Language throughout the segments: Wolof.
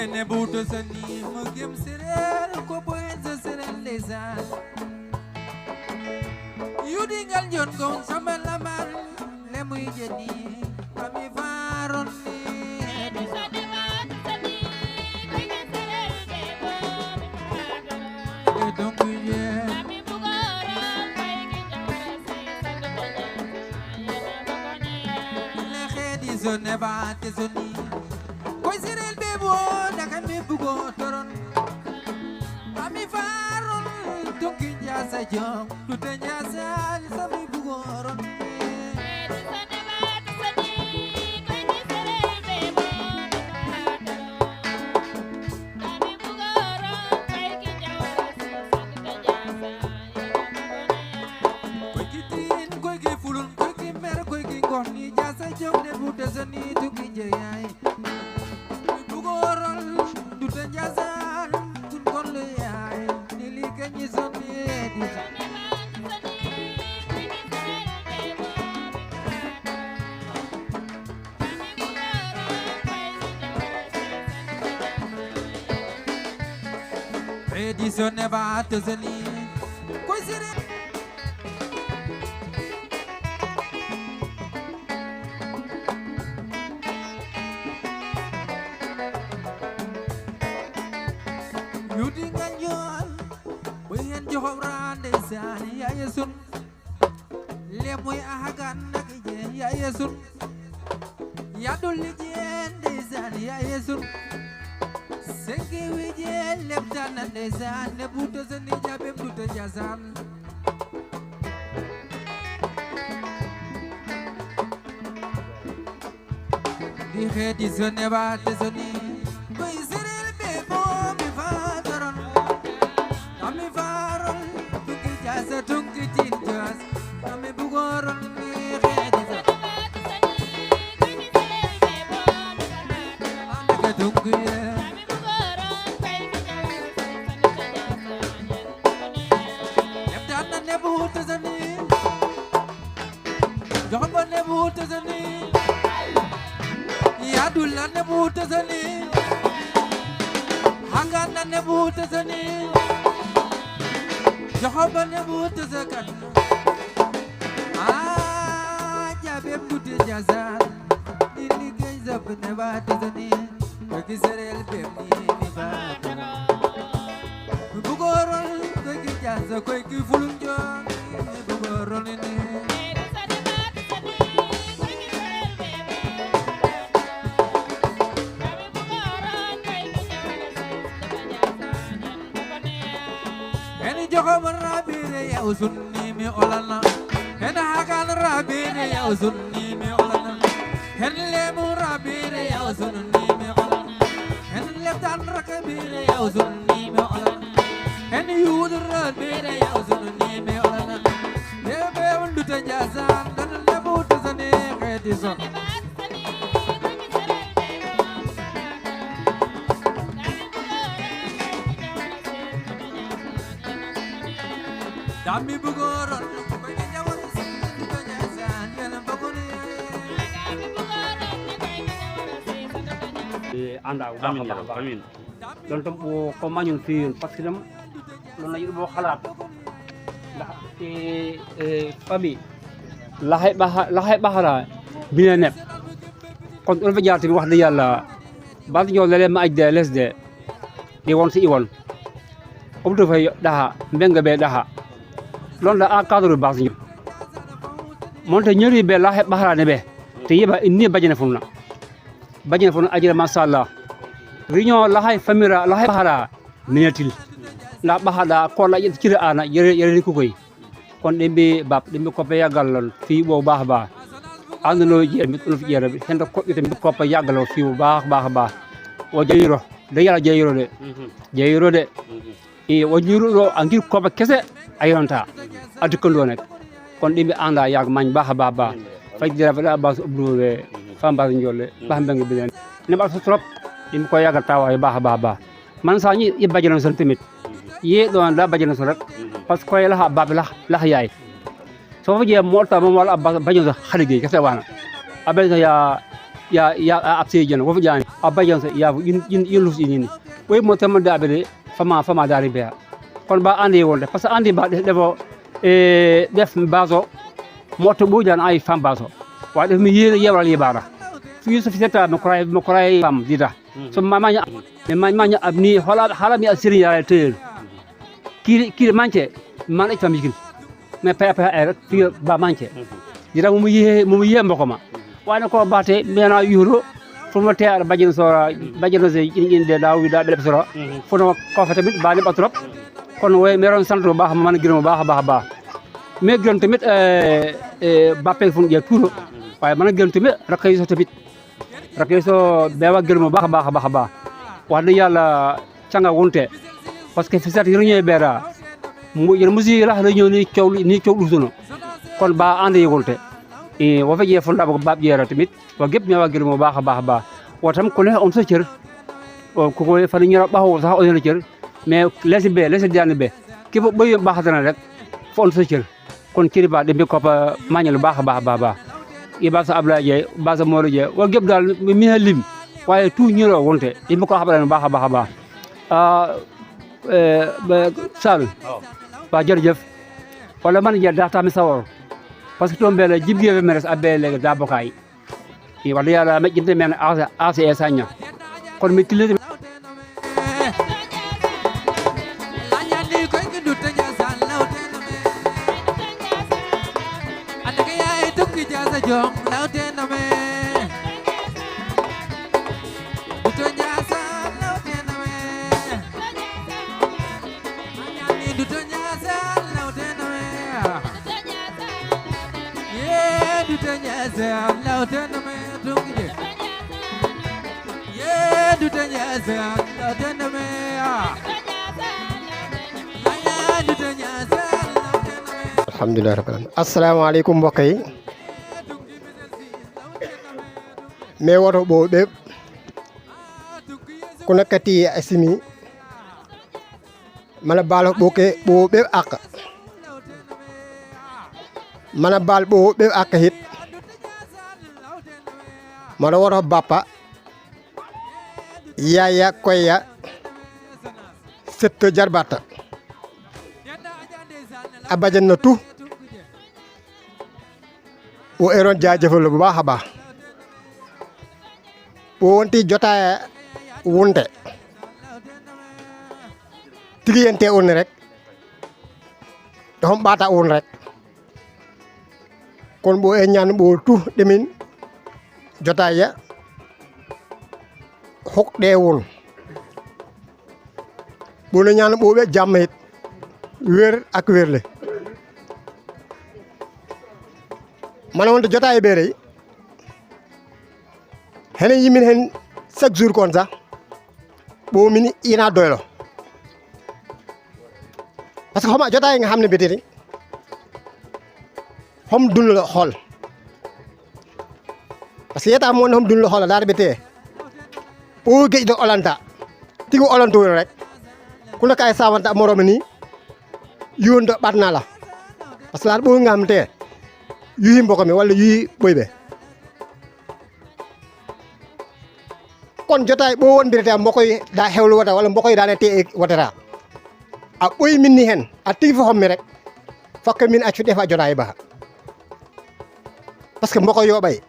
ne buto sani magem serel ko boenza serel leza yudingal jon gon sama lamar le muy jeni kami faron ni donc ye le khedi zone ba te zoni koy serel bebo daga me bugo toron kami faron donc jasa jom tute jasa sami bugo ron ni jasa jom ne buta sani tuki jayai bugorol duta jasa kun kon le ay ni li kanyi soni di Edison ne ba ta sani koy sire yudingan yon bayan johor rande sani ya yesun le moy ahagan nak je ya yesun ya dulli je sani ya yesun senge wije lebtan de sani buto sani jabem buto jasan di khedi zone ba te zoni koy serel bebo mi fadaron ami faron tuki jasa tuki tinjas ami bugoron mi khedi anda tuki lebtan ne buto zani jomba ne buto zani yadulla ne buta sani hangana ne buta sani jahoba ne buta zakan jabe buta jazan ini gazab ne bata sani bagi serel bemni mi bata bugorol bagi jaza koy ki fulunjo bugorol ni Joko merabire ya usunni mi olana hen hakan rabire ya usunni mi olana hen lemu rabire ya usunni mi olana hen leptan rakabire ya usunni mi olana hen yud rabire ya usunni mi olana lebe undu tajazan dan lebu tazane kedison Dami bugoron koy jawar tuta jasan yana bagone anda amin ya rabbal amin don tam ko mañun fi parce que dam non la yido xalat ndax famille la hay bahara bi ne nek kon on fa jaati wax de yalla ba ñoo lele ma aj de lesde di won ci iwon o do fay daha mbenga be daha lon la a cadre bas ñu monte ñëri be la he baharane be te yeba inni bajene funna ajira mashallah riño la hay famira la hay bahara netil na bahada ko la yet ci ana yere ko koy kon dembe bab dembe ko pe yagal lon fi bo baax ba andano jemi tulu fi yere bi hen ko tamit ko pe yagal fi bu baax ba o jeyiro de yalla jeyiro de e o jeyiro angir ko ba kesse ayonta adukando nek kon dimbi anda yag mañ baxa ba fajira fa ba obluwe famba njole ba mbeng bi len ne ba trop dim ko yaga taway baxa ba man sa ñi yebajana son tamit ye do da bajana son rek parce que la bab la yaay so fa je molta mo wala bajana xali gi kessa wana abel ya ya abse jen wo jani abajan so ya yin lus ini way mo tam da be fama dari be kon ba andi wonde parce que andi ba defo def baso moto bu jan ay fam baso wa def mi yene yewal yibara fi so fi seta mo koray fam dida so mamanya abni hala mi asiri ya tel ki manche man ay fam yikin mais pa rek fi ba manche dida mo yihe mboko ma wana ko bate mena yuro fomo te ar bajino se inde daw wi da be soro fono ko fa tamit ba ne ba trop kon way meron santo baax man gërëm baax mais gërëm tamit bappel fun je touro waye man gërëm tamit rakay so tamit rakay so bewa gërëm baax wax dëgg yàlla canga wonte parce que fi sat yirñe beera mu yeen musi la ñëw ni ciow lu sono kon ba ande wonte wo fe je fonda ko bab jera tamit wa gep ñawa gërëm baax watam ko ne on sa cër ko fa ñu baaxo sax on sa cër mais les diane be ki bo boy baaxatana rek fo on sa cër kon kiri ba dembe ko pa mañal baax ba sa abla je ba sa moro je wa gep dal mi lim waye tout ñiro wonte dimbe ko xabalan baax ba sal ba jërëjëf wala man je da tammi sawor parce que tombe la jibge meres abele da bokay wala yalla ma jinde men asa sanya kon mi tilé alhamdulillah rabbil alamin assalamu alaykum mbokk yi me woto bo be ko nakati asimi mana balo boke bo be ak mana bal bo be ak hit mana woto bappa yaya koya setto jarbata abajan na tu o eron jaajëfal bu baax a baax bo wonti jotaay wonte tigiyente on rek doxam bata on rek kon bo e ñaan bo tu demin jotaay ya xok de won bo la ñaan bo be jàmm it wér ak wérle mana wonde jotaay beere hene yimin hen chaque jour kon sax bo mini ina doylo parce que xoma jotaay nga xamne beteri xom dul la xol parce que yeta mo xom dul la xol daara bete o geej do olanta tigu olanto rek ku la kay sawanta morom ni yondo batna la parce que la bo ngam te yuyi mboko mi wala yuyi boybe kon jotaay bo won birete mboko yi da xewlu wata wala mboko yi da ne te watara a boy min ni hen a tigi fo xommi rek fokk min accu defa jotaay ba parce que mboko yo bay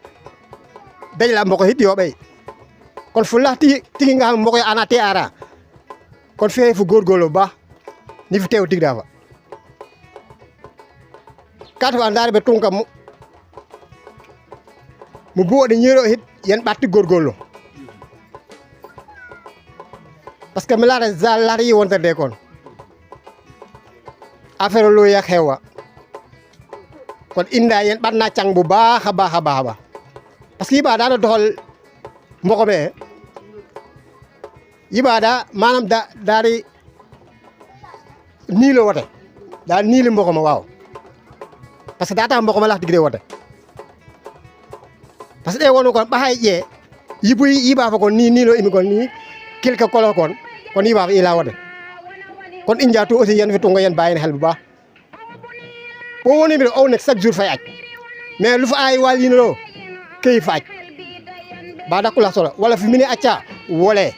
day la mboko hit yo bay kon fu la tigi nga mboko yi ana te ara kon fe fu gorgolo ba ni fi tew tig dafa kat wa ndar be tunka mu boode ñeero hit yen batti gorgolo parce que mi la zal yi wonta de kon affaire lo yak xewa kon inda yen batna cang bu baaxa baaxa baaxa parce que iba da doxal mboko be ibada manam da dari ni lo wote da ni li mboko ma waaw parce que data mboko ma la digre wote parce que wono kon bahay je yiba fa kon ni lo imi kon ni quelque kolo kon yiba ila wote kon injatu aussi yen fi tungo yen bayin xel bu baax bo woni mi o nek chaque jour fay aj mais lu fa ay wal yi no kay faaj ba dakula solo wala fi mini acca wolé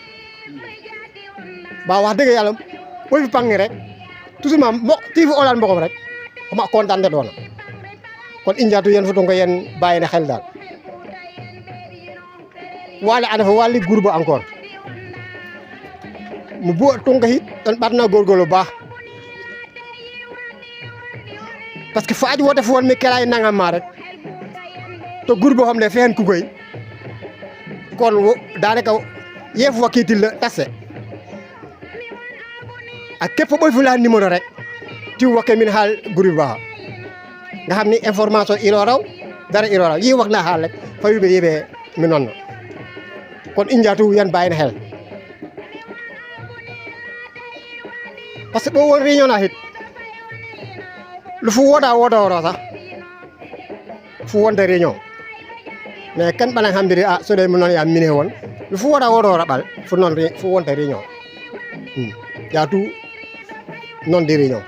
ba wax deug yalla bo fi pangi rek toujours ma mo TV olan mbokom rek ma kontaan de doona kon injaatu yen foto ko yen bayina xel dal wala ana fa wali groupe encore mu bo tonga hit tan batna gorgolo ba parce que faaj wote fo won mi kelay nangam ma rek to groupe bo xamne feen ku koy kon daanaka yef wakitil la tasse ak képp boy fu la numéro rek ci wakke min hal groupe ba nga xamni information ilo raw dara ilo raw yi wax na hal rek fa yu be yebe mi non kon injaatu yan bayina xel parce que bo won réunion na hit lu fu woda woro sax fu wonde réunion mais kan bala xamdiri so de mon non ya miné won lu fu woda woro rabal fu non fu wonde réunion jaatu non di réunion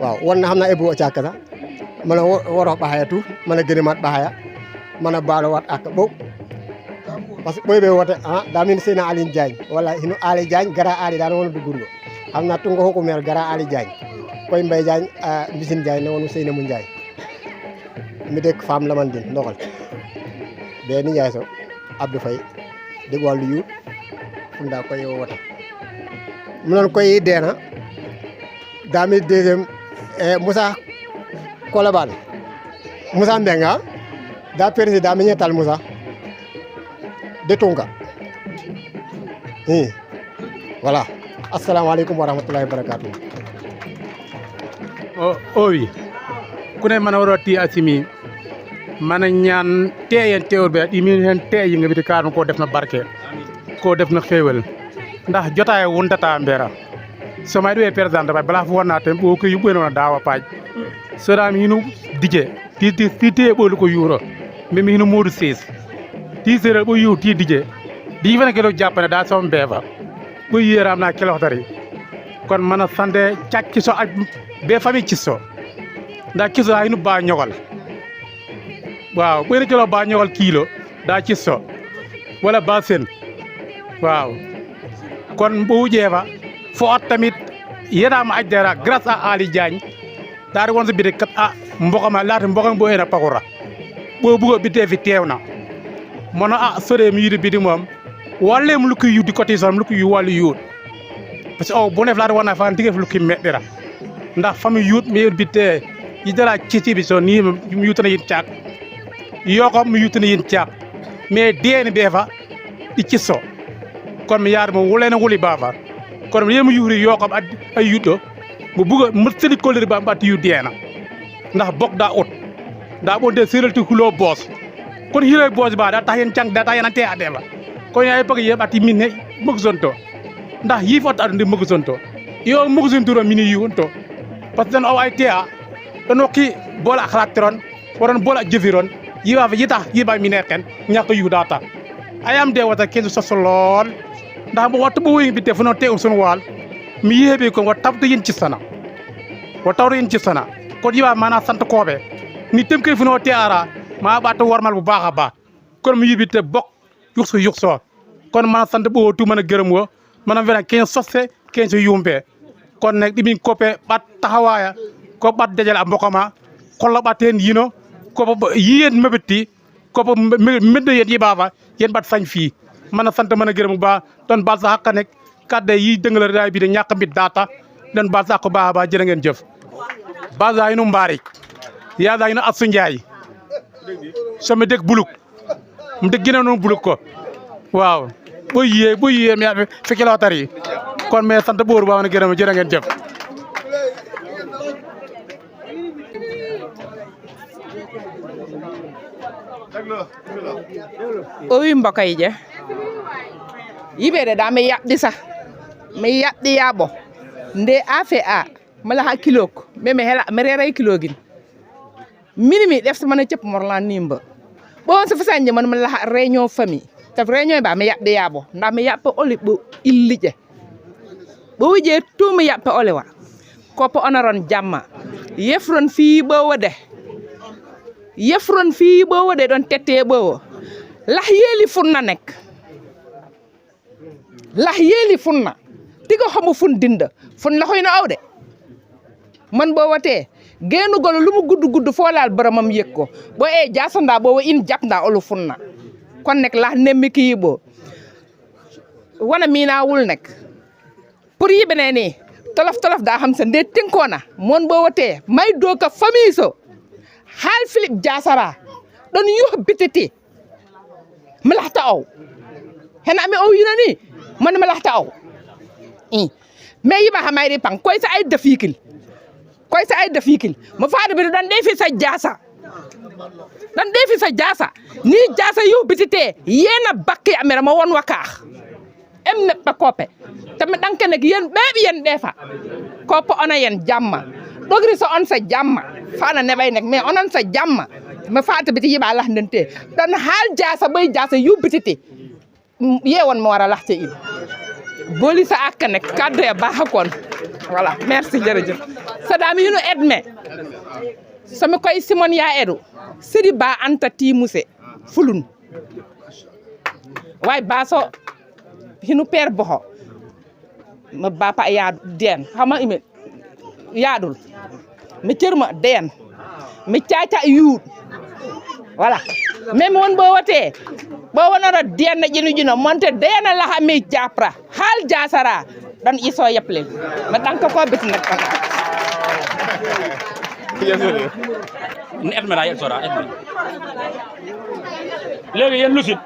waaw won na xamna ebo ciakata mana woro bahaya tu mana gënemat bahaya mana balo wat ak bo parce que boy be wote da min seyna Aline Diagne wala hinu Ali Diagne gara Ali da wonu dugurgo amna tungo ko mer gara Ali Diagne koy Mbay Diagne Mbisine Diagne wonu seyna mu Diagne mi dek fam la man din ndoxal be ni yaay so Abdou Faye deg walu yu funda koy wote mu non koy dena dami deuxième Moussa Kolabane Moussa Mbenga da président mi ñetal Moussa de Tonga voilà assalamu alaykum wa rahmatullahi wa barakatuh o wi kune mana waroti asimi mana ñaan teyen teewul be di min hen teyi nga biti kaanu ko def na barke ko def na xewal ndax jotaay wundata mbera so may do président ba bala fu wona tem bo ko yubeno na dawa paaj so dam hinu dije ti te bo lu ko yuro mi hinu modou 6 ti sere bo yu ti dije di fana kelo jappane da so mbeva bo yeram na kelo tari kon mana sande ciacci so ak be fami ci so nda ci so hinu ba ñogal waaw bo ne kelo ba ñogal kilo da ci so wala ba sen waaw kon bu jeefa fo tamit yedama ajdara grâce à Ali Diagne daari won so bide kat mbokama laata mbokam bo ena pakora bo bugo bide fi tewna mono sore mi yidi bidi mom wallem lu ko yudi côté sam lu ko yu walu yud parce que bu nef laata wona fa ndigef lu ki meddira ndax fami yud mi bide yidara ci bi so ni mi yutana yin ciak yoko mi yutana yin ciak mais deen befa di ci so kon mi yaar mo wulena wuli baba kon mi yemu yuri yoko ay yuddo mu bugo musteli koleri ba mbati yu deena ndax bok da ut da bonde serelti hulo boss kon hilo boss ba da tayen cang da tayen ante adeba kon yaay pag yebati minne mug zonto ndax yi fot andi mug zonto yo mug zonturo mini yu onto parce que o ay tea dono ki bola khalatron waron bola jeviron yiwa fa yita yiba mineken ñako yu data ayam de wata kenzo sosolol ndax bo wat bo wi bi defuno tew sun wal mi yebe ko wa tabta yin ci sana wa tawre yin ci sana ko yiwa mana sante kobe ni tem kay funo teara ma baatu wormal bu baaxa ba kon mi yibi te bok yuxso kon mana sante bo tu mana gërem wo mana vera ken sosse ken ci yumbe kon nek di min kopé bat taxawaya ko bat dajal am mbokama xol ba ten yino ko yeen mebeti ko medde yeen yibaba yeen bat sañ fi mana sante mana gërem ba don bal sa hakka nek kadde yi deungal raay bi de ñak mbit data den bal sa ko ba jere ngeen jëf baza inu mbarik ya da inu Asu Njaay sama dek buluk mu dek gina non buluk ko waaw bo yé mi fekki la tari kon me sante boor ba wona gërem jere ngeen jëf o wi mbokay je yibe de da me yabdi sax me yabdi yabo nde afa mala ha kilo ko me hela me rere kilo gin minimi def sama na ciep morlan nimba bon sa fasanje man mala réunion famille ta réunion ba me yabdi yabo nda me yappe oli bo illije bo wije to me yappe oli wa ko po onaron jamma yefron fi bo wode don tete bo lax yeeli funna nek lax yeeli funna tigo xamu fun dinda fun la xoy na aw de man bo watee geenu golo lu mu gudd fo laal boromam yëg ko bo jaasanda bo in japnda olu funna kon nek lax nemmi ki bo wana mina wul nek pour yi beneni tolof da xam sa nde tenkona mon bo watee may do ka famille so hal Philip Jasara don yu bititi malaxta aw hena mi aw yina ni man malaxta aw mais yiba xamay di pang koy sa ay dafikil ma faade bi dan defi sa jaasa ni jaasa yu bitite yena bakke amera ma won wakaax em ne pa kope tam danke nek yen bebi yen defa kopo ona yen jamma dogri so on sa jamma faana ne bay nek mais onon sa jamma ma faata biti yiba lax ndente dan hal jaasa bay jaasa yu bitite yewon mo wara laxte il boli sa ak nek kaddu ya baxakon voilà merci jërëjëf sadami yunu edme sama koy simon ya edu sidi ba anta ti muse fulun way baso hinu père boxo ma bapa ya den xama ime yaadul mi cerma den mi caca yuut voilà même won bo wote bo wonora den jinu monte den la xami japra hal jasara dan iso yeple ma tank ko bit nak ni etme da yek sora etme legi yen lusit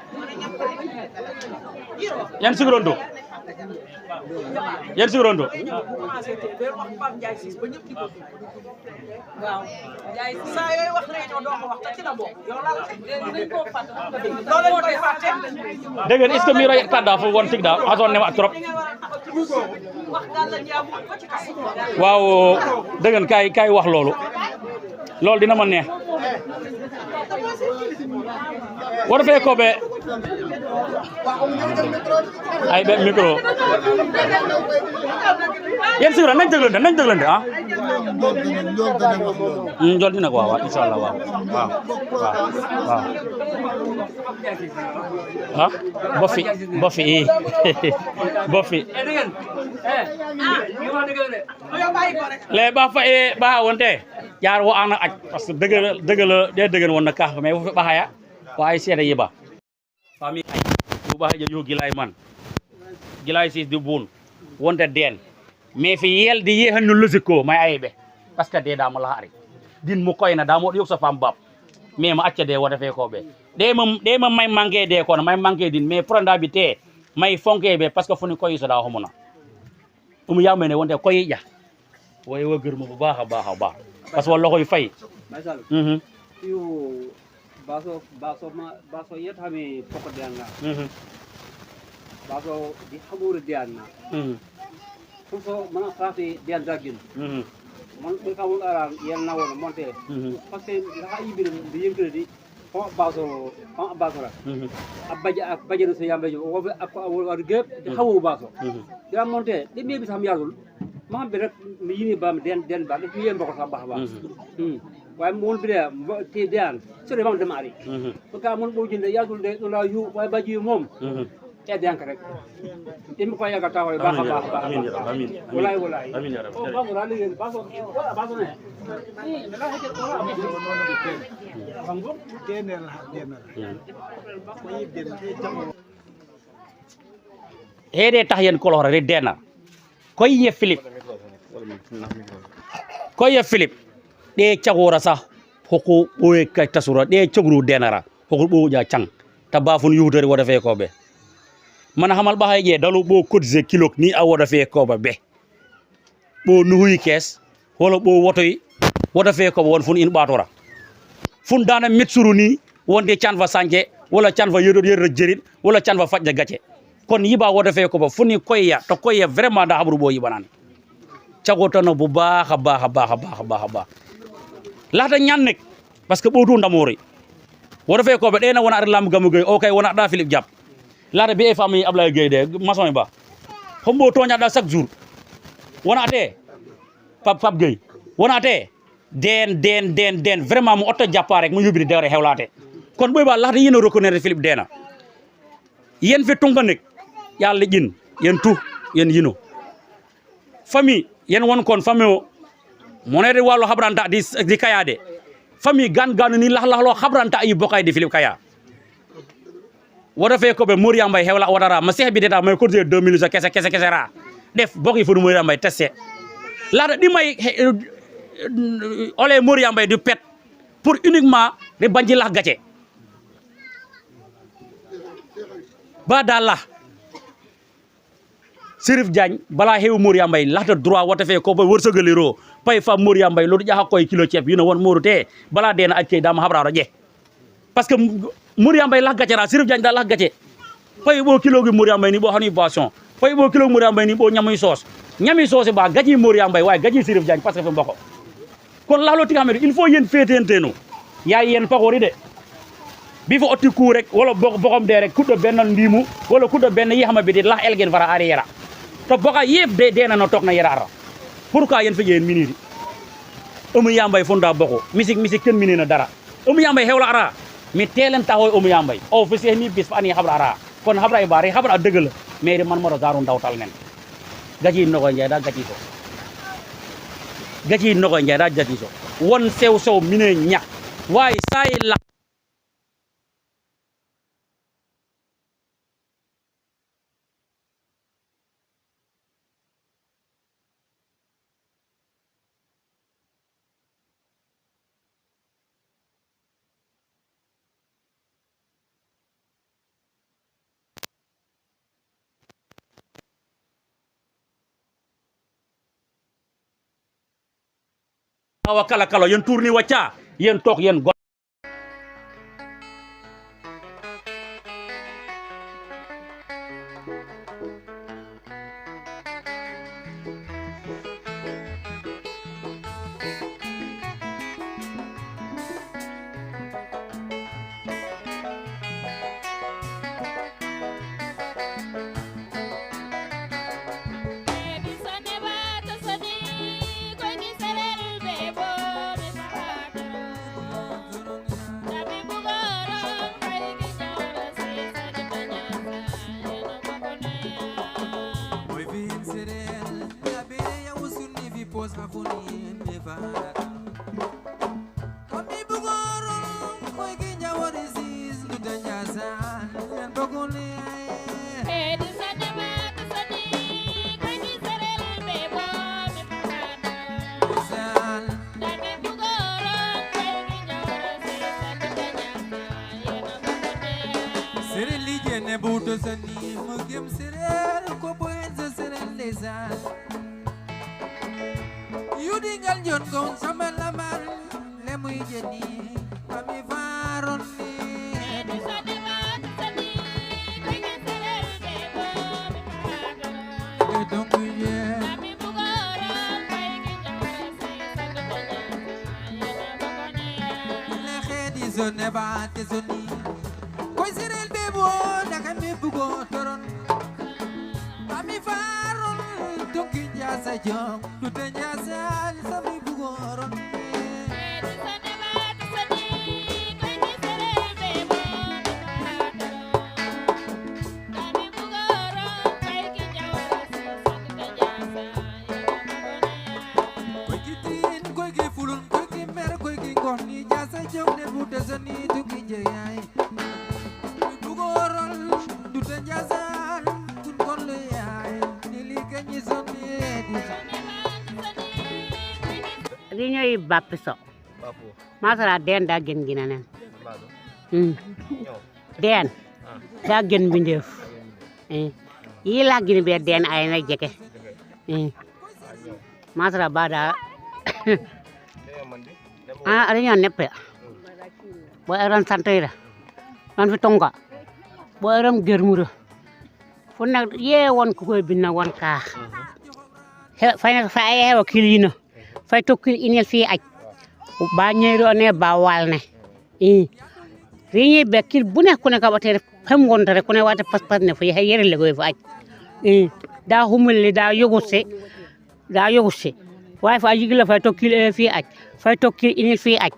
yen sigrondo saa yooyu wax réunion doo ko wax te ci la bokk yow la loolu koy fàtte dégg ngeen est-ce que mi ray tadda fo won tigda azon ne ma trop wax daal la ñaamu ko ci kaw waaw dégg ngeen kay wax loolu dina ma neex war fee ko be ay be micro yéen sigura nañ déglante ah njol dina ko waaw inshallah waaw ah bofi le ba fa ba wonte jaar wo ana aj parce que deugal won na ka mais wo fi baxaya way sédé yiba fami ay bu baax yo gilay man gilay sis di bun wonte den mais fi yel di yehan no logico may aybe parce que de da mo la ari din mu koyna da mo yok sa fam bab mais ma acca de wona fe ko be de ma may manqué de ko may manqué din mais pranda bi té may fonké be parce que funi koy so da xomuna yamene wonte koy ja way wo geur mu bu baaxa baax parce que wala koy fay masal yu baso yet hami poko dianga baso di xamuru diana fofo mana fati dian dagin mon be kamul ara yel na wona monté parce que la yibir di yengre di ko baso ra ak bajenu so yambe jo wo ak war gep di xawu baso di monté di mebi sam yagul ma be rek mi yini bam den ba di yeen bako sa bax ba way mon bi te dian so de bam demari ko ka mon bo jinde yagul de la yu way baji mom te dian rek im ko yaga taw ba amin wallahi amin ya rabbi ba ngora li baso ne la hete ko bango denel hede tax yen kolore re dena koy ye Philip de cagora sa hoko boye kay tasura de cagru denara hoko bo ja cang tabafun yuhdere wada fe ko be man xamal ba je dalu bo cotiser kilo ni a wada fe ko be bo nuhuy kes wala bo wotoy wada fe ko won fun in batora fun dana metsuru ni wonde canfa sanje wala canfa yedo jerit wala canfa fajja gacce kon yiba wada fe ko ba funi koyya to koyya vraiment da habru bo yibanan cagotono bu baaxa baaxa laata ñaan nek parce que bo do ndamori wada fe ko be dena wona ar lam gamu gey o kay wona da Philip Diap laata bi e famille Ablaye Gueye de maçon ba hombo toña da chaque jour wona te pap Gueye wona te den vraiment mu auto jappa rek mu yubiri dewre hewlate kon boy ba lahde yino reconnaître Philippe dena yen fe tunganek yalla jin yen tu yen yino famille yen won kon famille o monede wallo habranta di kayade famille gan ni lo habranta yi bokay di Philippe Kaya wada fe ko be Mouriya Mbaye hewla wadara ma seh bi deta may ko 2000 kese ra def bokki fu Mouriya Mbaye tesse la di may ole Mouriya Mbaye du pet pour uniquement de banji la gatché ba dalla Serif Diagne bala hew Mouriya Mbaye la droit wata fe ko be wërsegaliro pay fa Mouriya Mbaye lu jaxa koy kilo ciep yu ne won mourute bala dena acce dama habra je parce que Mouriya Mbaye la gatché ra Serif Diagne da la gatché pay bo kilo gi Mouriya Mbaye ni bo hani boisson pay bo kilo Mouriya Mbaye ni bo ñamuy sauce ba gaji Mouriya Mbaye way gaji Serif Diagne parce que fa mboko kon la lo ti xamé il faut yeen fétentenu yaay yeen fakori de bi fa otti ku rek wala bokom de rek kuddo ben ndimu wala kuddo ben yi xama bi di la elgen fara arrière to boka yeb de na no tok na yarara pourquoi yeen fa yeen miniri Mouriya Mbaye fonda boko musique ken minina dara Mouriya Mbaye hewla ara mi telen taxoy Mouriya Mbaye o fi ni bis fa ani xabra ara kon xabra e bari xabra deugul mais man mo garu ndawtal nen gaji nogo njay da gaji so won sew mine ñak way say la awa kala yen tourni wacca yen tok yen go Riñoy bapiso masara den da gen ginanen den da gen bindef yi la gin be den ay na jeke masara bada riño neppe bo eran santeira man fi tonga bo eram germura fu nak ye won ku koy binna won ka fayna fa ay hewa kilina fay tokkil inel fi aj ba ñeero ne ba walne riñi be kil bu ne ku ne ka batere fam gonta rek ku ne wata pas ne fa yere le goy fa aj da humul li da yoguse way fa yigla fay tokkil fi aj fay tokkil inel fi aj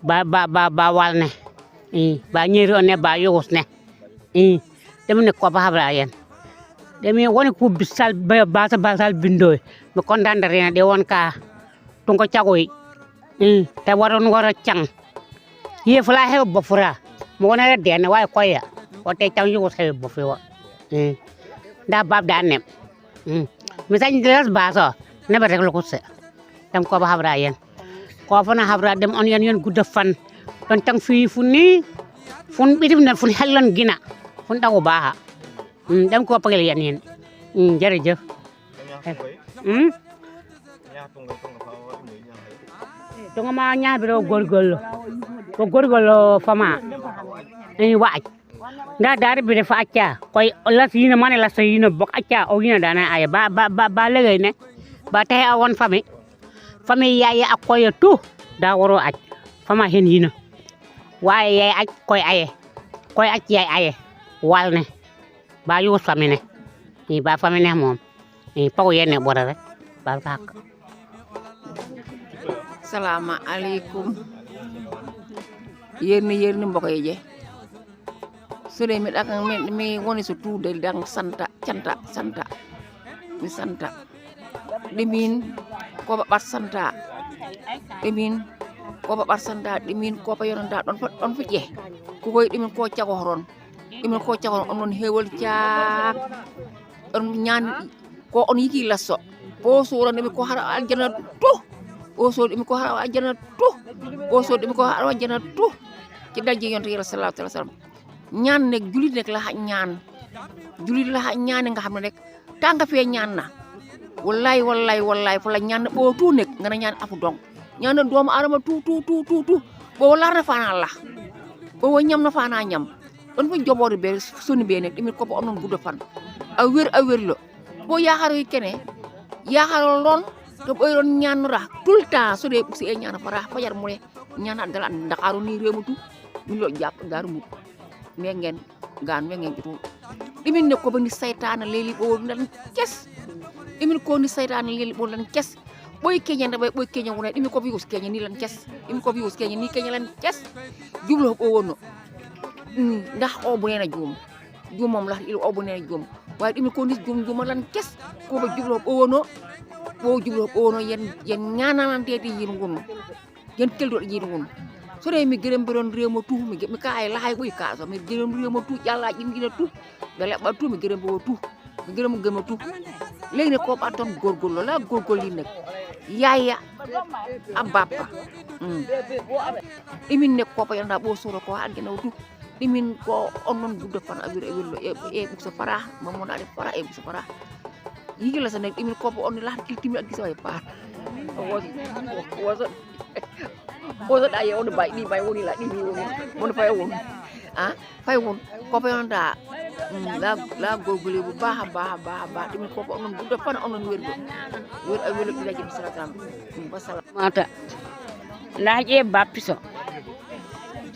ba walne ba nyeri on ne ba yogos ne dem ne ko ba habra yen demi woni ko bisal basal bindoy mi kondanda rena de won ka tungo cagoy te waron wara cang ye fula he bo fura mo wona de ne way koya o te cang yogos he bo fewa da bab da nem mi sañ des baso ne ba rek lu ko se dem ko ba habra yen ko fana habra dem on yen gudda fan don tang fi fu ni fun bitim na fun hellan gina fun dago baaxa dem ko pagal yen jërëjëf tunga ma ñaabiro gorgolo fama waaj nda daari bi defa acca koy las yina mane las yina bok acca o yina dana ay ba legay ne ba tay awon fami yaay ak koy tu da waro acc fama hen yina waaye yaay acc koy acc yaay aye wal ne ba yu fami ne ni ba fami ne mom ni pago yene bora rek ba tak Assalamu alaikum yerni mbokk yi je so de mi dak mi woni so tuude dang santa mi santa dimin ko ba santa dimin ko ba santa dimin ko ba yonda don fi je ku koy dimin ko ciago horon on hewol ciak on ñaan ko on yiki lasso ko so ron mi ko har aljana tu o so dimi ko har aljana tu o so dimi ko har aljana tu ci dajje yonte yalla sallallahu alaihi wasallam ñaan nek julit nek la ñaan julit la ñaan nga xamne rek tanga fe ñaan na wallahi fu la ñaan bo tu nek nga na ñaan afu dong ñaan doomu adama tu bo la na fana Allah bo ñam na fana ñam on fa jobori be soni be nek dimi ko bo onon guddo fan a wër lo bo yaakaru kene yaakaru lon to boy ron ñaan ra tout temps su de ci ñaan fa ra fajar mu ne ñaan dal Dakaru ni réew tu mi lo japp garu mu me ngeen itu dimin ne ko ba ni saytana leli bo nan kes dimin ko ni saytana leli bo lan kes boy kenya da boy kenya wona dimin ko virus kenya ni lan kes dimin ko virus kenya ni kenya lan kes jublo ko wono ndax o bu neena joom mom la il o bu neena joom way dimin ko ni joom lan kes ko ba jublo ko wono yen ñaanalante di yin ngun yen keldo di yin ngun so re mi gërem biron réew ma tu mi kaay laay boy kaaso mi gërem réew ma tu yalla jingina tu dale ba tu mi gërem bo tu mi gërem gëma tu légui ne ko ba ton gorgol la gorgol li nek yaaya am bappa imin ne ko pa yanda bo soro ko adina tu imin ko onon budde fan abir e bu sa fara mamon ade fara e bu sa fara yigi la sa nek imin ko on la kiltimi ak gisaway pa woso da yew bay ni bay woni la ni woni mon fay won fay won ko fa yonda la gogule bu baax dimi ko onon bu do fan onon werdo wer a welo ila jëm salatam ba salam mata la je bapiso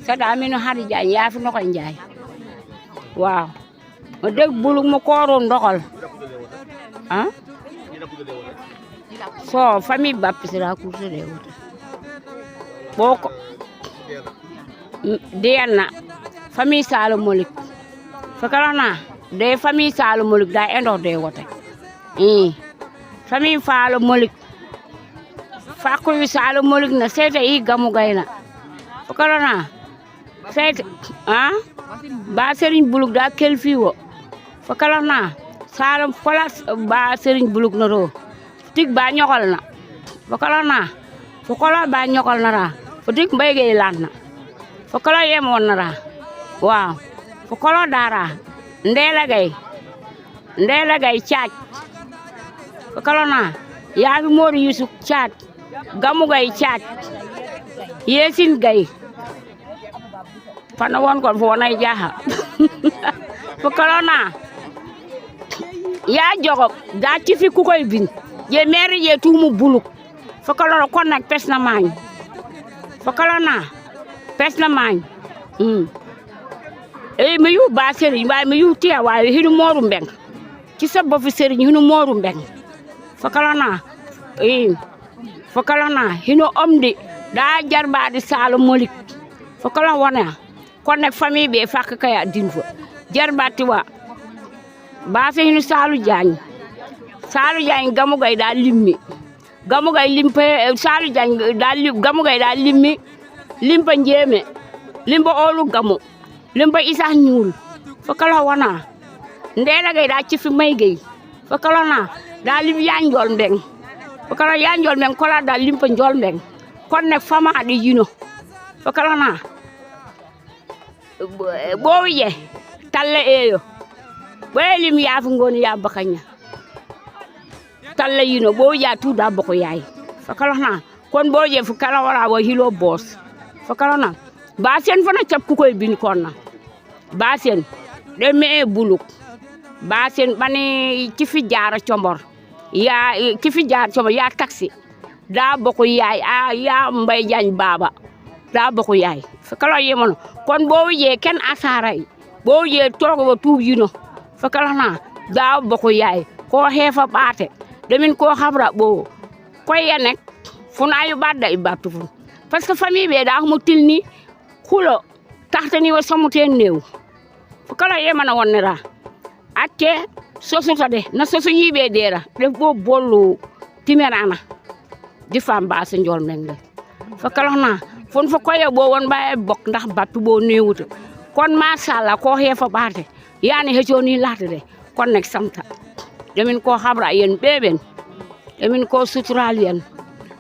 sada amino hari jaay ya fi nokoy njaay waaw ma deg bulu mo ko ron ndokal so famille bapiso la ko se de wota boko diana famille Salo Molik fakalana de famille Salo Molik da endo de wote famille Falo Molik fakku Salo Molik na sete yi gamu gayna fakalana sete ba Serigne Buluk da kel fiwo fakalana Salo falas ba Serigne Buluk na ro tik ba ñokal na fakalana fokola ba ñokal na ra fotik mbay gay lan na fokola yemon na ra waaw fokola dara ndela gay caaj fokola na yaa fi Modou Yusuf caaj gamu gay caaj yesin gay fana won kon fo nay jaha fokola na yaa jogo da ci fi ku koy bin je mere je tuumu Buluk fokola kon nak pes na mañ fokalana pes na mañ mi yu ba Serigne way mi yu tiya way hinu Modou Mbeng ci sa bo fi Serigne hinu Modou Mbeng fokalana fokalana hinu omdi da jarba di Salo Molik fokala wana kon nak famille be fakk kaya din fo jarbati wa ba fe ñu Saalu Jaañ gamu gay da limmi gamu gay limpe Saalu Jaañ da gamu gay da limmi limpa njéeme limpa olu gamu limpa isa ñuul fa kala wana ndeela gay da ci fi may gay fa kala na da lim yaa njool mbeng fa kala yaa njool mbeng kola da limpa njool mbeng kon nak fama di yino fa kala na bo wiye talle eyo lim yaa fu ngoni yaa bakanya talle yino bo ya tu da bako yaay fa kala na kon bo je fu kala wala wo hilo boss fa kala na ba sen fana cap ku koy bin kon na ba sen de me buluk ba sen bani ci fi jaara combor ya ci fi jaar combor ya taxi da bako yaay a ya Mbay Jaañ baba da bako yaay fa kala yemono kon bo je ken asaray bo je togo wo tu yino fa kala na da bako yaay ko hefa baate demin ko xabra bo koy ya nek funa yu badda ibatu fu parce que famille be da mo tilni xulo taxtani wa samute new fu kala yemana wonnera atte sosuta de na sosu yibe dera def bo bollu timerana di fam ba sa njol meng fa kala na fon fa koye bo won baye bok ndax battu bo newuta kon ma sha Allah ko hefa baate yani hejoni laata de kon nek samta demin ko xabra yen beben demin ko sutural yen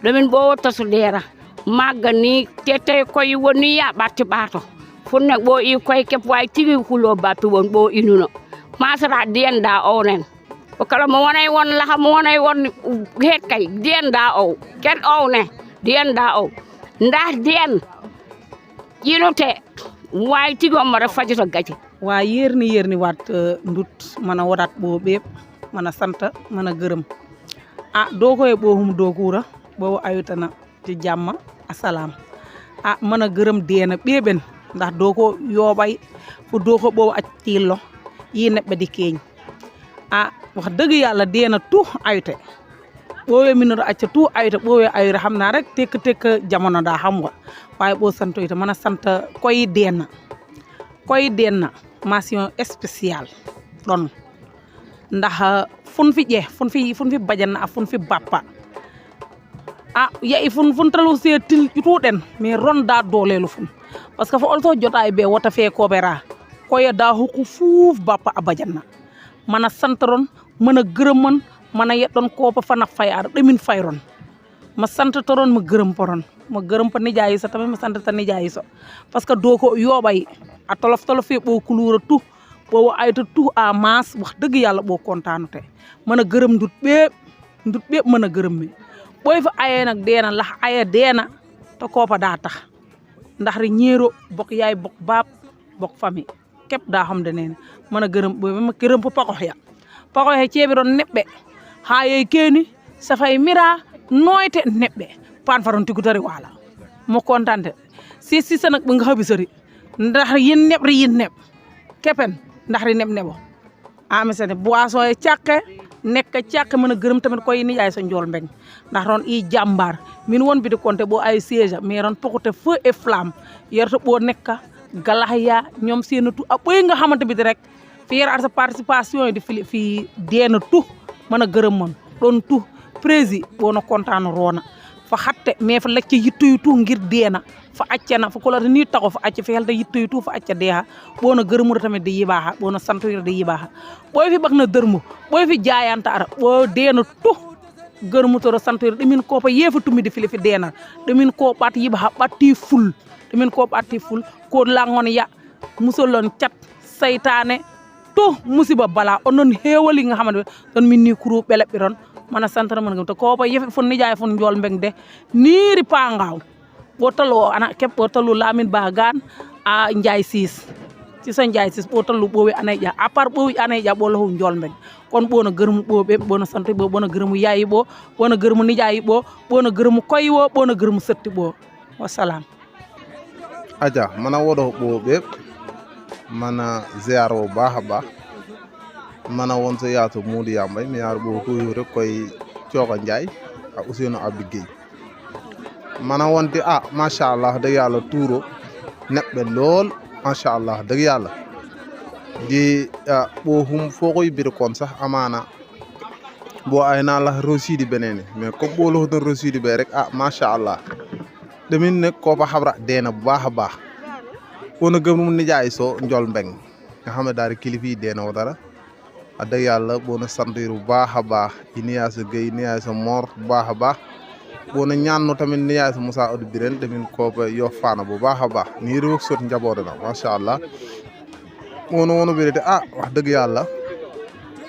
demin bo tasu dera magani tete koy woni ya batti bato funne bo i koy kep way tigi xulo battu won bo inuno masara den da onen ko kala mo wonay won la xam wonay won het kay den da o ken o ne den da o ndax den yinote way tigo mara fajito gaci wa yerni wat ndut mana wadat bo beb mana santa mana geureum do koy bo hum do kura bo ayutana ci jamma assalam mana geureum deena beben ndax do ko yobay fu do ko bo accillo yi nebbe di keñ wax deug yalla deena tu ayute bowe minoro acca tu ayute bowe ayure xamna rek tek jamono da xam nga waye bo santo ita mana santa koy deena mention spéciale don ndax fun fi bajan a fun fi bappa ya fun talu se til den mais ron da dolelu fun parce que fa also jotaay be wota fe kobera koya da huku fuuf bappa a bajanna mana santaron mana geureumon mana yedon ko pa fana fayar demin fayron ma santatoron ma geureum poron ma geureum pa nijaay sa tamit ma santata nijaay so parce que do ko yobay a tolof fe bo kulura tu bo ayta tu a mas wax deug yalla bo kontanute mana geureum ndut be mana geureum mi boy fa ayé nak deena la ayé deena to ko pa da tax ndax ri ñeero bok yaay bok bab bok fami kep da xam de neen mana geureum bo ma geureum pa ko ya ceebi ron nebbe haye keni sa fay mira noyte nebbe pan faron tigu tari wala mo kontante si sa nak ba nga xabi sari ndax yin neb kepen ndax ri nebo amesene boisson e ciakke nek ciakke meuna geureum tamit koy ni yaay sa njol mbeng ndax ron i jambar min won bi de compter bo ay siège mais ron pokote feu et flamme yerto bo nekka galahya ñom senatu aboy nga xamante bi rek fi ar sa participation di fi deena tu meuna geureum mon don tu prési bono contane rona fa xatte mais fa lecc yittu tu ngir deena fa accana fa ko la ni taxo fa acc fi helda yittu tu fa acca deha bono geureumur tamit di yibaha bono santoyir di yibaha boy fi bakna dermu boy fi jaayanta ara bo deena tu geureumur to santoyir demin ko fa yefa tumi di fi deena demin ko bat yibaha batti ful demin ko batti ful ko langon ya musolon cat saytane to musiba bala onon hewali nga xamane don min ni kuru beleb ron mana santana man to ko ba yef fon nijaay fon njol mbeng de niiri pangaw bo talo ana kep bo talo lamin bagan a njaay sis ci sa njaay sis bo talo bowe anay ja a part bowe anay ja bo lo njol mbeng kon bo na geureum bobe bo na sante bo na geureum yayi bo na geureum nijaay bo na geureum koy wo bo na geureum setti bo wassalam aja mana wodo bobe mana ziaro baaxa baax mana won sa yaatu Modou Yambay mi yar bo toujours rek koy Cioka Ndiaye ak Ousseynou Abdou Gueye mana wonti ma sha Allah de yalla touro nebbe lol macha allah dëgg yàlla di ɓo hum fokoy bir kon sax amana bo ayna la rosidi benene mais comme ɓo loxoton rosidi ɓe rek macha allah demin nek ko fa xabra deena bu baax a baax wona gëm mu nijaay so njol mbeng nga xam ne daal kilifa yi deena wo dara a dëgg yàlla boo na sant bu baax a baax i niyaa sa Guèye niyaa sa Mor bu baax a baax boo na ñaanno tamit niyaa sa Moussa Odou Birène demin kooba yo faana bu baax a baax nii réew sot njaboote na macha allah wono bi de wax dëgg yàlla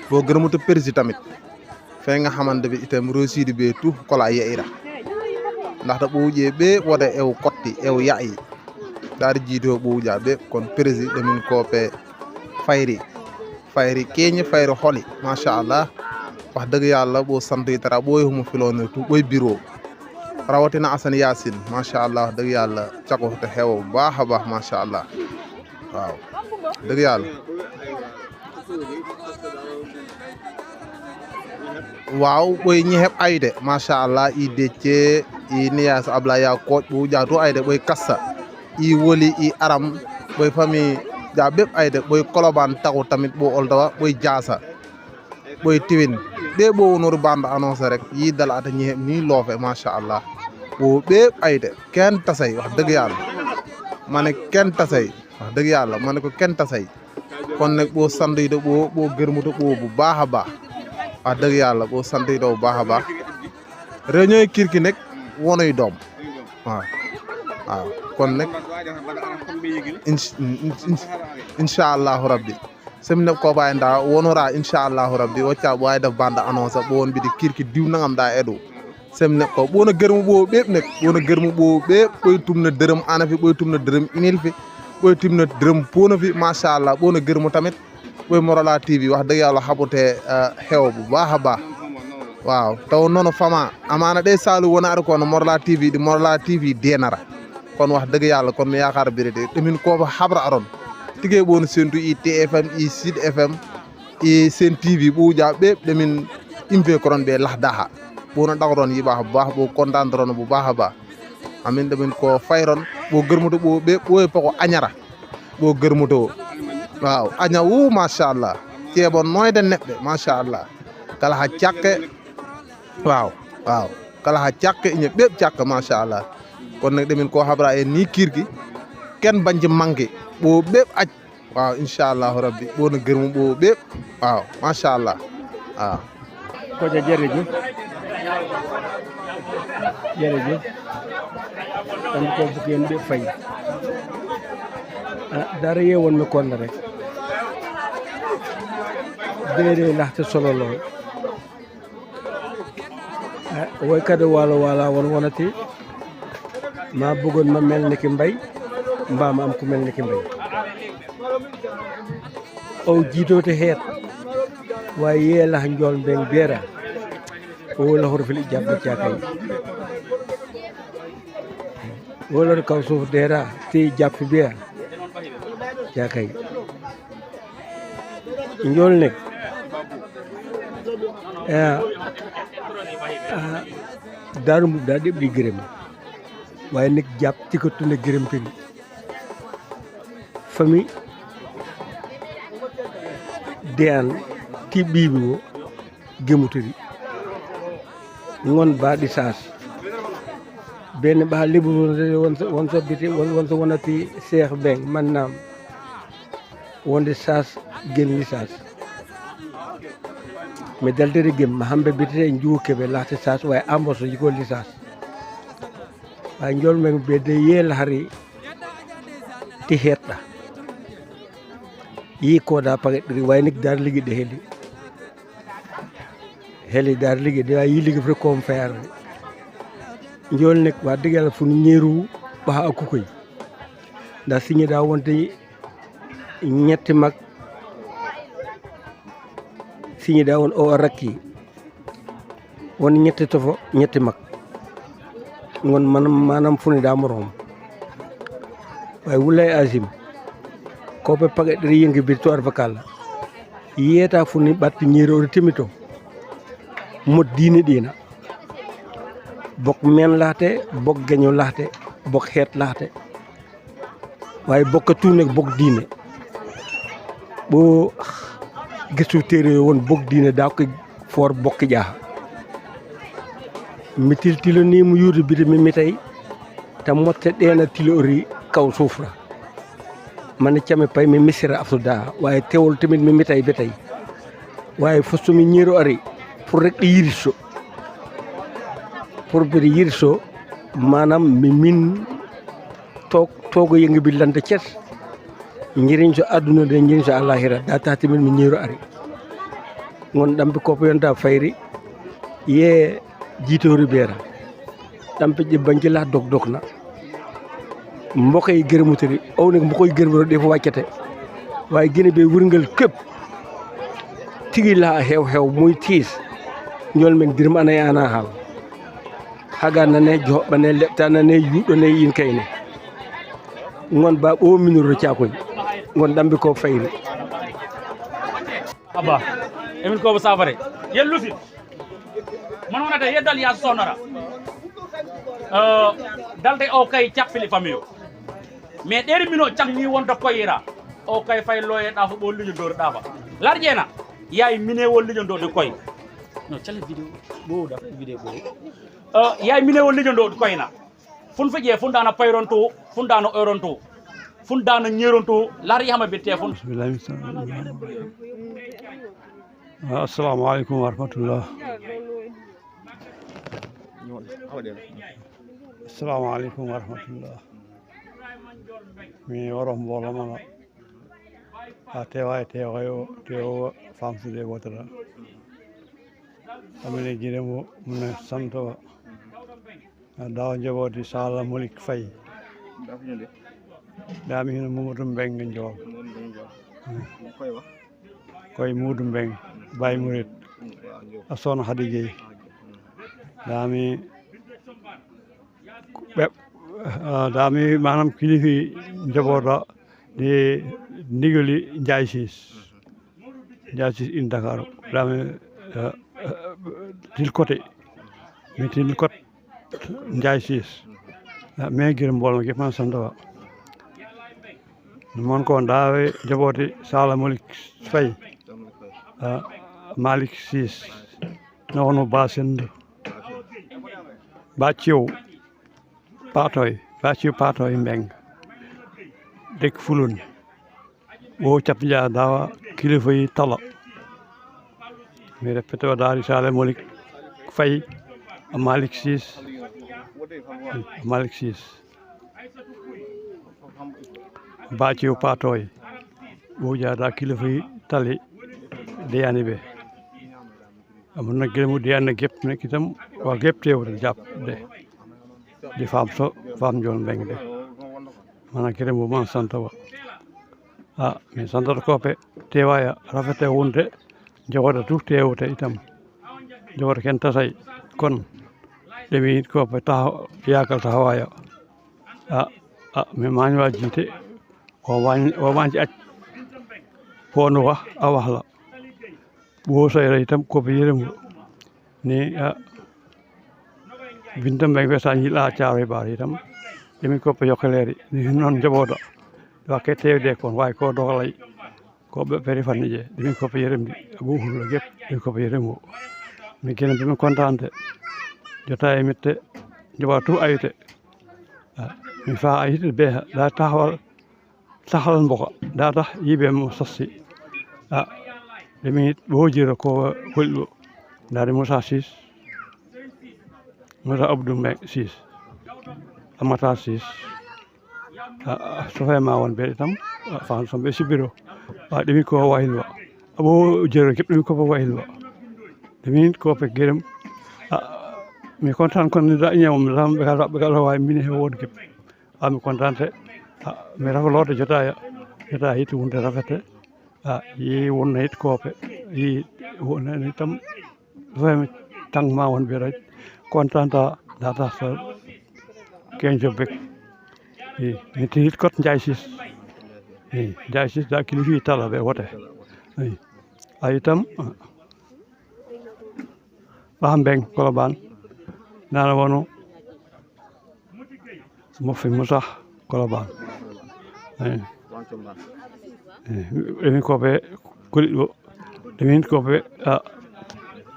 boo gërëmata persi tamit fe nga xamante bi itam rosidi be tout kola yeira ndaxte ɓowƴe ɓe woda ew kotti ew yayi daari jiito ɓowƴa ɓe kon persi demin koope fayri keñi fayri holi machallah wax dëgg yàlla ɓo santoy tara ɓoy humo filone tu ɓoy bureau rawatina Assane Yacine machallah wax dëgg yàlla cakoto heewa bu baax a baax machallah waaw dëgg yàlla waaw ɓoy ñiheb ayde machallah i decce i niyas ablaya kooƴ ɓowƴa to ayde ɓoy kassa i woli i aram ɓoy famille ja ɓeɓ ayde ɓoy koloban tagu tamit ɓo oltawa ɓoy jasa ɓoy tiwin ɓe ɓo wonori bande annonce rek yi dala ata ñiheb ni loofe machallah ɓo ɓeɓ ayde ken tasay wax dëgg yàlla mane ken tasay wax dëgg yàlla mane ko ken tasay kon nag ɓo santoyde ɓo gërmuto ɓo bu baax a baax wax dëgg yàlla ɓo santoyde bu baax a baax réunion kirki nek wonoy doom waaw kon nag inchallahu rabbi semine ko ɓawi nda wonora inchallahu rabbi wacca ɓo way def bande annonce ɓo won mbiɗa kirki diw nagam da eɗo semine ko ɓona gërmu ɓo ɓeɓ nek ɓona gërmu ɓo ɓeɓ ɓoy tumna dërëm anafi ɓoy tumna dërëm inilfi ɓoy tumna dërëm ponafi machallah ɓona gërmu tamit ɓoy Morola TV wax dëgg yàlla xaɓote xew bu baax a baax waaw taw nono fama amana ɗe saalu wona ar kono Morola TV ɗi Morola TV denara kon wax dëgg yàlla kon mi yakar birete ɗumin kofa haɓra aron tige ɓono sentu i TFM i Sud FM i Sen TV ɓuuƴa ɓe ɗumin imfe koron ɓe lahdaha ɓono ɗagron yiɓa bu baax ɓo contantorono bu baax a baax amin ɗumin ko fayron ɓo gërmuto ɓo ɓe ɓoye poko añara ɓo gërmuto waaw aña wu machallah ceeɓon noyde neɓɓe machallah kala ha cakke waaw kala ha cakke iñe ɓeɓ cakka machallah kon nag ɗumin ko haɓra en ni kirki ken bañje manque ɓo ɓeɓ aj waaw inchallahu rabbi ɓona gërmu ɓo ɓeɓ waaw machallah waaw koja jërëjëf am ko buken ɓe fay dara yewon mi kolla rek deede laxte solo lool woy kada walo wala wonati ma bëggoon ma mel ni ki mbay mbaa ma am ku mel ni ki mbay o jiitoote heet waaye yee lax njool mbeng beera o laxoro fili jabba cakay wolor kaw suuf deera ti jàpp biya cakay njool nek daaru mbub daa déb di gërëm waaye nag jàpp ci ko tunde gërëm te famille deyan ti ɓiiɓi o gemutori ngon baaɗi saas bene ɓa liɓude won sobbite won so wonati Cheikh Beng mannam wonde saas gelli saas mi daldere gem ma hamɓe bitete juukeɓe laate saas way amboso jigolli saas way jol men ɓedde yeel hari ti heɗɗa yi koda pagueɗɗiri way nik dar ligui ɗe heeli dar ligui ɗe way yi ligui foti kom feere jol nek wa dëgg yàlla fu ñeeru ɓaxa a kukoy nda signé da wonte ñetti mag signé da won o rakki won ñetti tofo ñetti mag ngon manam funi da morom way wulay azim ko be pagueɗɗiri yengi bir to arba kala yeta funi ɓatti ñeero timito mo diine ɗina bok men laate bok geño laate bok heet laate waaye bokkatu nag bokk diine boo gëstu téere woon bokk diine daa ko foor bokk jaaxa mi tilo ni mu yuutu biti mi tey te motte ɗeena tilo ori kaw suuf la man came pay mi misira aftuda waaye teewul tamit mi tey ba tey waaye fostumi ñiiro ari pour rek ɗi yiriso pour mbiɗa yiriso manam mi min togo yengi bi lande cet ñiriñ so aduna de ñiriñ so allahira da tati min mi ñiiro ari ngon dambe ko yonta fayri ye jiitori beera dambe je banjila dog na mbokay gërëmutari aw nak mbokoy gërëmuro def waccate waaye gene be wurngal képp tigi la xew muy tiis ñol men dirim ana yana hal haga nane joɓa ne lepta nane yuɗo ne yin kayne ngon ba o minuro cakoy ngon dambe ko fayri aba emin ko safare yen lusi man wonata yeddal ya sonora dalde o kay cappili famiyo mais ɗeri mino cangni wonta koyira o kay fay loye ɗa fo ɓo liño dor ɗafa larƴena yaay mine wol liño dor de koy no cale vidéo ɓo da vidéo ɓo yaay mine wol liño dor koyna fun feƴe fundana payron to fundana oron to fundana ñeron to lar yama be téléphone assalamu alaikum warahmatullah assalamu alaikum warahmatullah mi waro mbolo mama a tewa famsude wotata amene jiremo mun santo dawa jaboti sala molik fay dami hino Mamadou Mbengue Ndiol koye Moudou Mbengue Baye Mourid a Sokhna Khady Gueye dami dami manam kilifi jabota de ndigali Ndiaye Ciss in Dakar dami tilkote mi tilkot Ndiaye Ciss mais guir mbolma guep man santawa mon ko ndawe jaboti Sala Malik Faye Malik Ciss nono basend baccio patoy Mbeng dek fulun o capja dawa kilifa yi tala mi repete wadari Sala Malik Faye Malik Ciss baccio patoy o jada kilifa yi tali deyani be amon na gemu deyana gep nek itam wa gep tewre japp de di fam jon Mbeng de mana kere mo man santawa mi santato kope tewaya rafete wonde jogoda tu tewte itam jogoda ken tasay kon demi kope ta yakal tawaya mi mañwa jite o wañci ac fono wa awahla bo sayra itam kope yeremu ni Binta Mbengue sa ñila caare bar itam demi kope yokeleri ni non jaboda wakke tewde kon way ko dogalay ko be peri fanni je demi kope yeremdi bo hulla gep demi kope yeremu mi gene bimi contante jota e mitte jabatu ayite mi fa ayite be da taxal mboko da tax yibe mo sossi demi bo jira ko holɗo ndade Moussa Ciss Moussa Abdou Mbengue Ciss Amata Ciss sofema won ɓe tam fan somɓe sibiro ɗemi ko wahilwa abo jero keɓ ɗemi kopo wahilwa ɗemi kope guerem mi content kon da ñewum lam ɓe kala wawi mine he won keɓ mi contente mi rafaloto jota hitti wonde rafete yi wonna hit kope yi wonnani tam fami tangma won ɓe raj contenta data so kenjo bek mi hit kot Ndiaye Ciss Ndiaye Ciss da kilifi tala ɓe wote a itam ɓa Mbeng Colobane nana wonu moffi Moussa Colobane emin koɓe koliɗo emin koɓe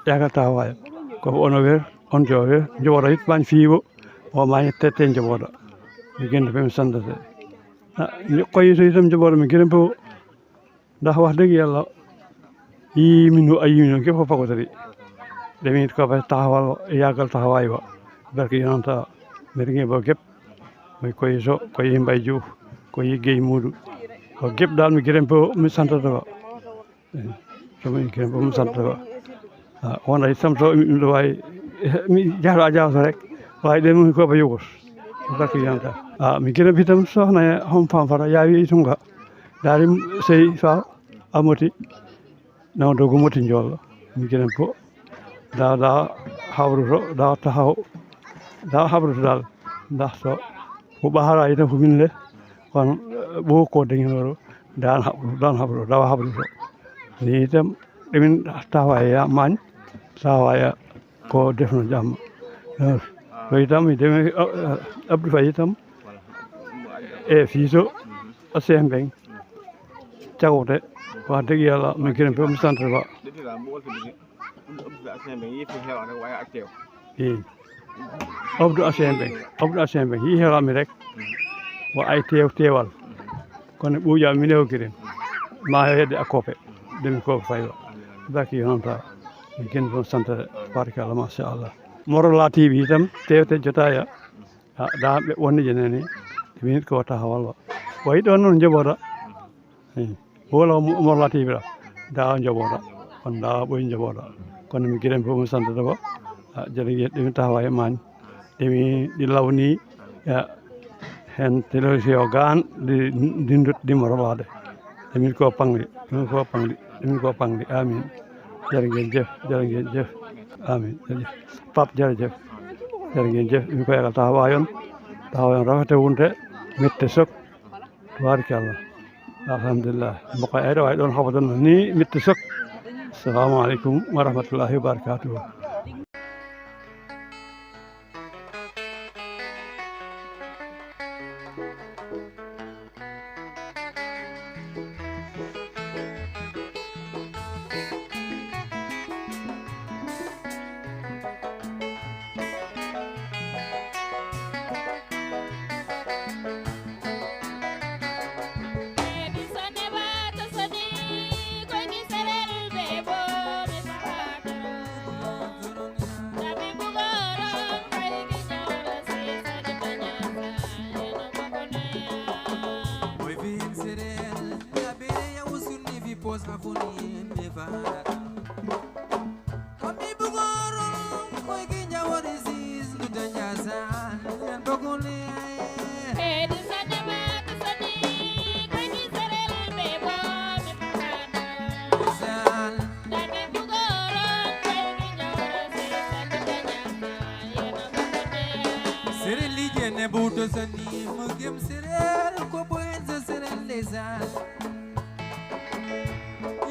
yakata waya koɓe ono wer on jower jowoɗo hit bañ fiibo o ma tete joɓoɗo mi gende ɓe mi sandate koyito itam joɓoɗo mi gueɗen po ndax wax dëgg yàlla yimino a yimino gépp ko pagotori demin koɓe taxawal yagal taxawaay ba barke yonanta mbeɗa ngi bo gépp mi koyito koye Mbay Diouf koye Guèye Moudou o gépp dal mi gueɗen po mi santata ko somi gueɗen po mi santata ko wona itam so ɗum ɗo wawi mi jahɗo a jawta rek wawi ɗen mum koɓe yogos barke yonanta mi gueɗen itam sohna hom famfata yawi tunga dari sey fa amoti naw dogo moti jollo mi gueɗen po da hawruto da tahaw da habruto dal ndax so ko ɓahara itam ko minne kono ɓo ko dañinoro dan habruto dawa habruto ni itam ɗemin tawa ya mañ tawa ya ko defno jamma so itam mi demi Abdou Faye itam e fiiso a sembeng cagote wax dëgg yàlla mi gërëm mi sant ba i Abdou Assembeng yi heewami rek wo ay teewal kono ɓuuƴa mi new giren ma hedde a kope demi ko faywa barke yonanta mi gën toon santade barkallah machallah Morola TV itam tewte jotaya da ɓe wonnije neni minute ko watta hawalwa wayi ɗon noon joɓoɗa wala Morola TV ɗa da joɓoɗa on da ɓoyi joɓoɗa kono mi gueɗen fof mi santata ko jërëjëf ɗemi taxawa e mañ ɗemi ɗi lawni hen télévision gan ɗi dutɗi Morolade ɗemin ko pangɗi amin jërëjëf amin Pape jërëjëf ɗumi ko yagal taxawayon rafete wonde mette sok tubarkallah alhamdulillah mbokoy ayɗo wawi ɗon haɓodanno ni mette sok assalamu aleykum wa rahmatullahi wa barakatuhu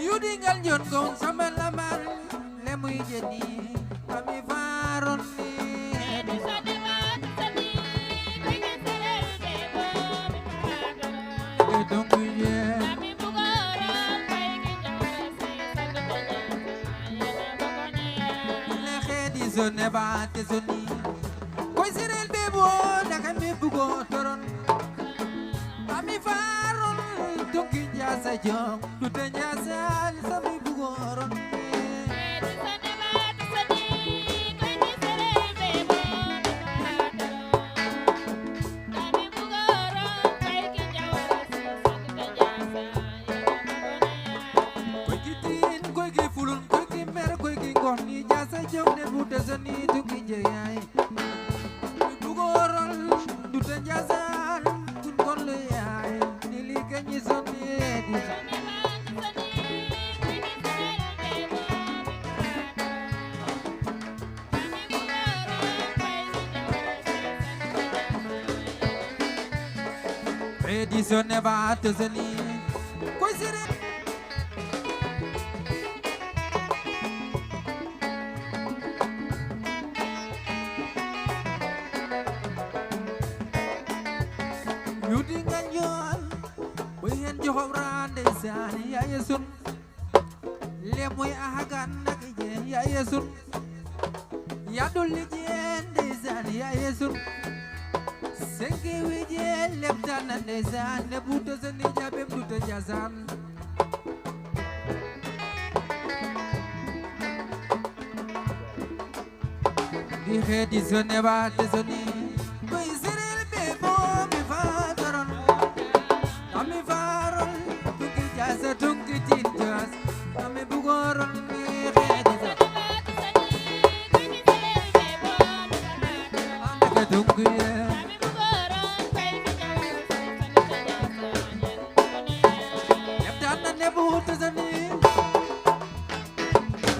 Yudingal jon gon sama lamar le muy jeni kami faron ni zone ba te zoni koy sirel bebo naka me bugo toron ami faron tokki jasa jom tuta jasa sami bugo ron Zani tukki jeyay bugorol du tan jazal kun kon le yaay ni li kañi sonni di Edison va te zani koy sire Yudi nganyon yesun le moy ahagan nak je ya yesun ya dolli je ndeysaan ya yesun sengi wije lebtan ndeysaan ne buta seni jabem duta jazan di khedi sone ba te soni koy serel be bo mi fadaron ami faron tuki jasa tuki tinjas ami bugoron mi khedi sa ande tuki lebtan ne buta soni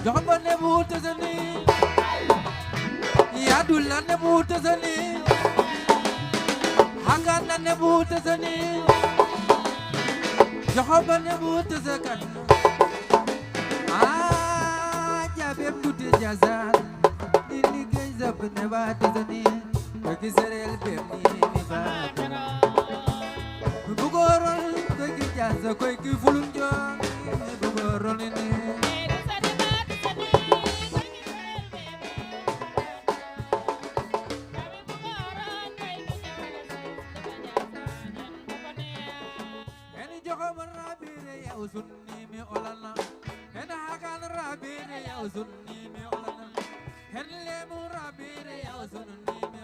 jomba ne buta soni Yadulla ne buta sani Hangana ne buta sani Jehoba ne buta zakan Jabem dute jazan Ini gayzab ne bata sani Bagi serel bemni mi bata Bugoron Bagi jaza koi ki fulun jong Bugoron ini Sunni mi olana hen hagan rabire ya sunni mi olana hen lemu rabire ya sunni